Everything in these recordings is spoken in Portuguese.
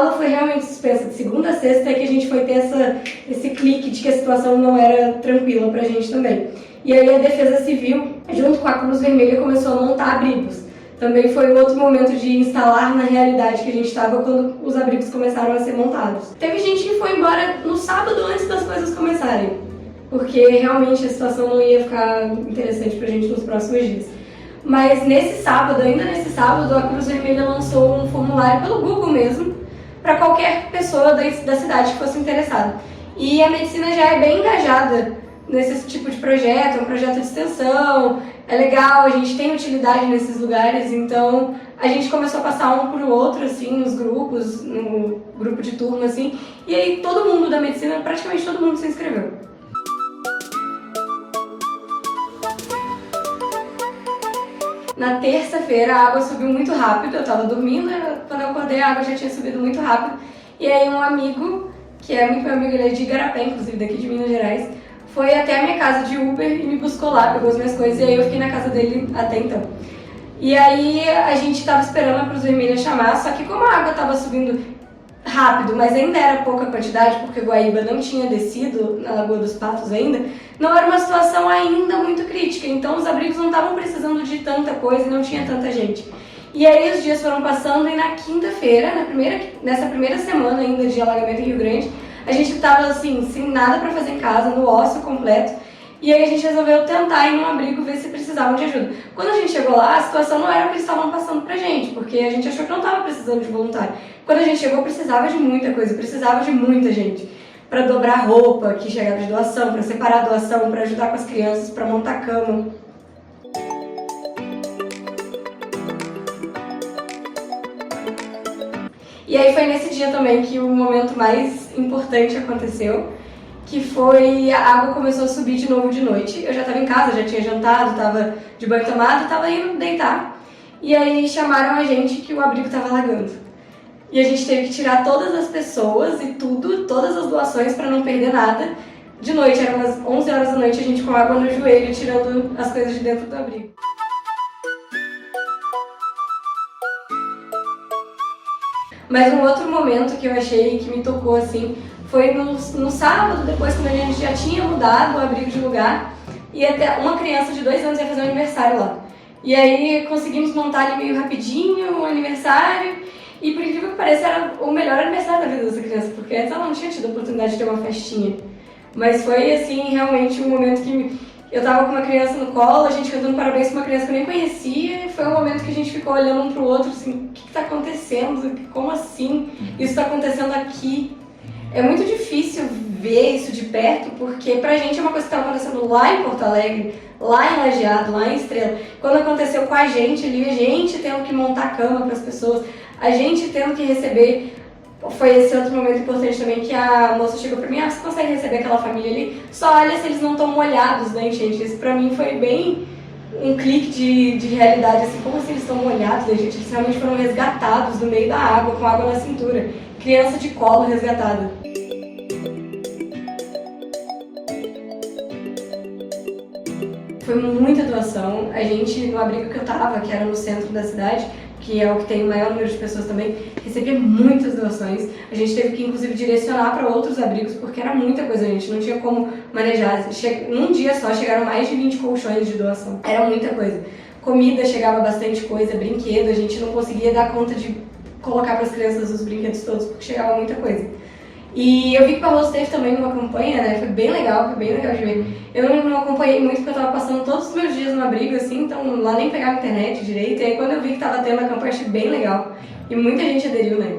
aula foi realmente suspensa de segunda a sexta, é que a gente foi ter esse clique de que a situação não era tranquila pra gente também. E aí a Defesa Civil, junto com a Cruz Vermelha, começou a montar abrigos. Também foi um outro momento de instalar na realidade que a gente estava quando os abrigos começaram a ser montados. Teve gente que foi embora no sábado antes das coisas começarem, porque realmente a situação não ia ficar interessante pra gente nos próximos dias. Mas nesse sábado, ainda nesse sábado, a Cruz Vermelha lançou um formulário pelo Google mesmo, para qualquer pessoa da cidade que fosse interessada. E a medicina já é bem engajada nesse tipo de projeto, é um projeto de extensão, é legal, a gente tem utilidade nesses lugares, então a gente começou a passar um pro outro, assim, nos grupos, no grupo de turma, assim, e aí todo mundo da medicina, praticamente todo mundo se inscreveu. Na terça-feira a água subiu muito rápido, eu tava dormindo, quando eu acordei a água já tinha subido muito rápido, e aí um amigo, que é muito meu amigo, ele é de Igarapé, inclusive daqui de Minas Gerais, foi até a minha casa de Uber e me buscou lá, pegou as minhas coisas, e aí eu fiquei na casa dele até então. E aí a gente tava esperando a Cruz Vermelha chamar, só que como a água tava subindo rápido, mas ainda era pouca quantidade, porque Guaíba não tinha descido na Lagoa dos Patos ainda, não era uma situação ainda muito crítica, então os abrigos não estavam precisando de tanta coisa e não tinha tanta gente. E aí os dias foram passando e na quinta-feira, nessa primeira semana ainda de alagamento em Rio Grande, a gente tava assim, sem nada pra fazer em casa, no ócio completo, e aí a gente resolveu tentar ir num abrigo ver se precisavam de ajuda. Quando a gente chegou lá, a situação não era o que eles estavam passando pra gente, porque a gente achou que não tava precisando de voluntário. Quando a gente chegou, precisava de muita coisa, precisava de muita gente. Pra dobrar roupa que chegava de doação, pra separar a doação, pra ajudar com as crianças, pra montar cama. E aí foi nesse dia também que o momento mais importante aconteceu, que foi a água começou a subir de novo de noite. Eu já estava em casa, já tinha jantado, estava de banho tomado, estava indo deitar. E aí chamaram a gente que o abrigo estava alagando. E a gente teve que tirar todas as pessoas e tudo, todas as doações para não perder nada. De noite, eram umas 11 horas da noite, a gente com água no joelho, tirando as coisas de dentro do abrigo. Mas um outro momento que eu achei que me tocou assim, foi no sábado, depois quando a gente já tinha mudado o abrigo de lugar, e até uma criança de 2 anos ia fazer um aniversário lá. E aí conseguimos montar ali meio rapidinho um aniversário, e por incrível que pareça era o melhor aniversário da vida dessa criança, porque antes ela não tinha tido a oportunidade de ter uma festinha. Mas foi assim, realmente um momento que eu tava com uma criança no colo, a gente cantando parabéns pra uma criança que eu nem conhecia, e foi um momento que a gente ficou olhando um pro outro assim, o que tá acontecendo? Como assim? Isso tá acontecendo aqui? É muito difícil ver isso de perto, porque pra gente é uma coisa que estava acontecendo lá em Porto Alegre, lá em Lajeado, lá em Estrela. Quando aconteceu com a gente ali, a gente tendo que montar cama para as pessoas, a gente tendo que receber. Foi esse outro momento importante também que a moça chegou pra mim, você consegue receber aquela família ali? Só olha se eles não estão molhados da enchente. Isso pra mim foi bem um clique de realidade, assim, como assim eles estão molhados da enchente? Eles realmente foram resgatados do meio da água, com água na cintura. Criança de colo resgatada. Foi muita doação. A gente, no abrigo que eu tava, que era no centro da cidade, que é o que tem o maior número de pessoas também, recebia muitas doações. A gente teve que, inclusive, direcionar para outros abrigos, porque era muita coisa, a gente não tinha como manejar. Num dia só chegaram mais de 20 colchões de doação. Era muita coisa. Comida chegava bastante coisa, brinquedo, a gente não conseguia dar conta de colocar para as crianças os brinquedos todos, porque chegava muita coisa. E eu vi que o Barroso teve também uma campanha, né? Foi bem legal de ver. Eu não acompanhei muito porque eu tava passando todos os meus dias no abrigo, assim, então lá nem pegava internet direito. E aí quando eu vi que tava tendo a campanha, achei bem legal. E muita gente aderiu, né?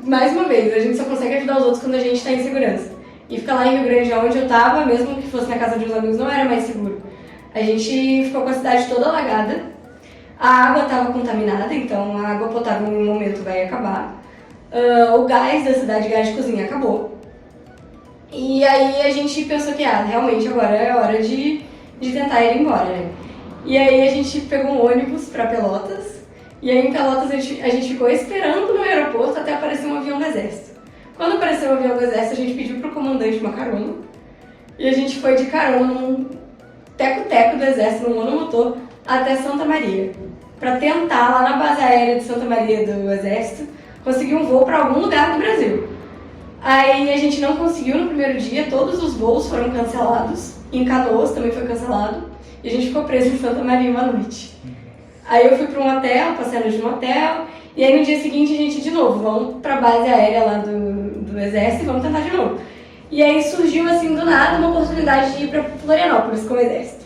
Mais uma vez, a gente só consegue ajudar os outros quando a gente tá em segurança. E ficar lá em Rio Grande, onde eu tava, mesmo que fosse na casa de uns amigos, não era mais seguro. A gente ficou com a cidade toda alagada. A água estava contaminada, então a água potável em um momento vai acabar. O gás da cidade, gás de cozinha, acabou. E aí a gente pensou que realmente agora é hora de tentar ir embora, né? E aí a gente pegou um ônibus para Pelotas, e aí em Pelotas a gente ficou esperando no aeroporto até aparecer um avião do exército. Quando apareceu o avião do exército, a gente pediu pro comandante uma carona, e a gente foi de carona num teco-teco do exército, num monomotor, até Santa Maria, para tentar, lá na base aérea de Santa Maria do Exército, conseguir um voo para algum lugar do Brasil. Aí a gente não conseguiu no primeiro dia, todos os voos foram cancelados, em Canoas também foi cancelado, e a gente ficou preso em Santa Maria uma noite. Aí eu fui para um hotel, passei a noite no hotel, e aí no dia seguinte a gente de novo, vamos para a base aérea lá do Exército e vamos tentar de novo. E aí surgiu assim do nada uma oportunidade de ir para Florianópolis com o Exército.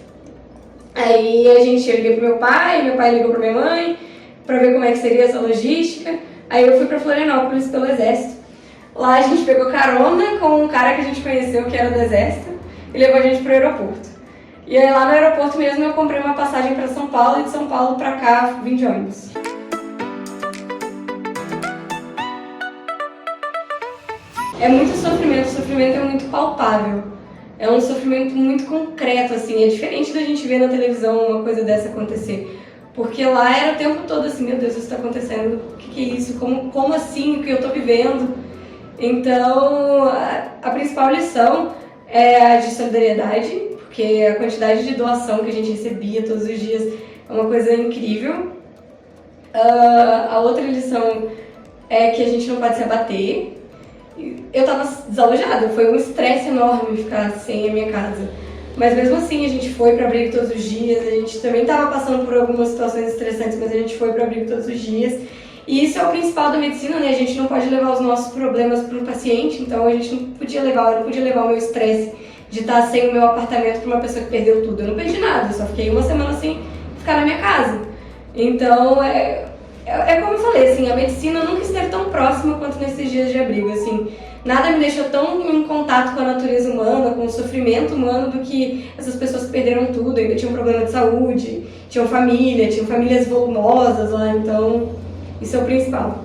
Aí eu liguei pro meu pai ligou pra minha mãe, para ver como é que seria essa logística. Aí eu fui para Florianópolis pelo Exército. Lá a gente pegou carona com um cara que a gente conheceu que era do Exército e levou a gente pro aeroporto. E aí lá no aeroporto mesmo eu comprei uma passagem para São Paulo e de São Paulo para cá vim de ônibus. É muito sofrimento, o sofrimento é muito palpável. É um sofrimento muito concreto, assim, é diferente da gente ver na televisão uma coisa dessa acontecer. Porque lá era o tempo todo assim, meu Deus, isso está acontecendo, o que é isso? Como assim, o que eu estou vivendo? Então, a principal lição é a de solidariedade, porque a quantidade de doação que a gente recebia todos os dias é uma coisa incrível. A outra lição é que a gente não pode se abater. Eu tava desalojada, foi um estresse enorme ficar sem a minha casa. Mas mesmo assim a gente foi para abrigo todos os dias, a gente também tava passando por algumas situações estressantes, mas a gente foi para abrigo todos os dias. E isso é o principal da medicina, né? A gente não pode levar os nossos problemas para o paciente, então a gente não podia levar, eu não podia levar o meu estresse de estar sem o meu apartamento para uma pessoa que perdeu tudo. Eu não perdi nada, eu só fiquei uma semana sem ficar na minha casa. Então é como eu falei, assim, a medicina nunca esteve tão próxima quanto nesses dias de abrigo, assim. Nada me deixou tão em contato com a natureza humana, com o sofrimento humano, do que essas pessoas que perderam tudo, ainda tinham problema de saúde, tinham família, tinham famílias volumosas lá, então isso é o principal.